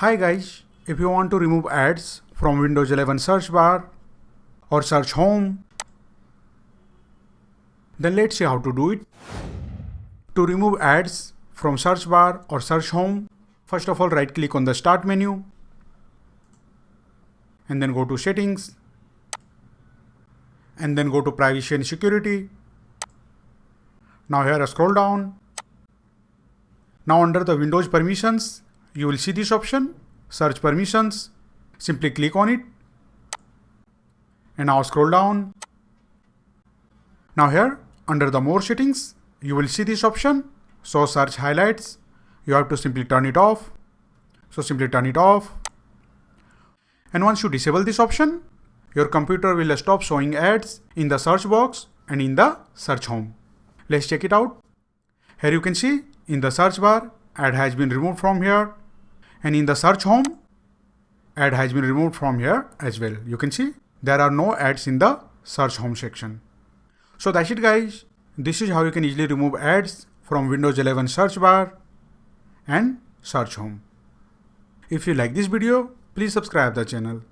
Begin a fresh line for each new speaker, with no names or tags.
Hi guys, if you want to remove ads from Windows 11 search bar or search home, then let's see how to do it. To remove ads from search bar or search home, first of all right click on the start menu and then go to settings and then go to privacy and security. Now here scroll down. Now under the Windows permissions, you will see this option, search permissions. Simply click on it. And now scroll down. Now here under the more settings, you will see this option, show search highlights. You have to simply turn it off. So simply turn it off. And once you disable this option, your computer will stop showing ads in the search box and in the search home. Let's check it out. Here you can see in the search bar, ad has been removed from here. And in the search home, ad has been removed from here as well. You can see there are no ads in the search home section. So that's it guys. This is how you can easily remove ads from Windows 11 search bar and search home. If you like this video, please subscribe the channel.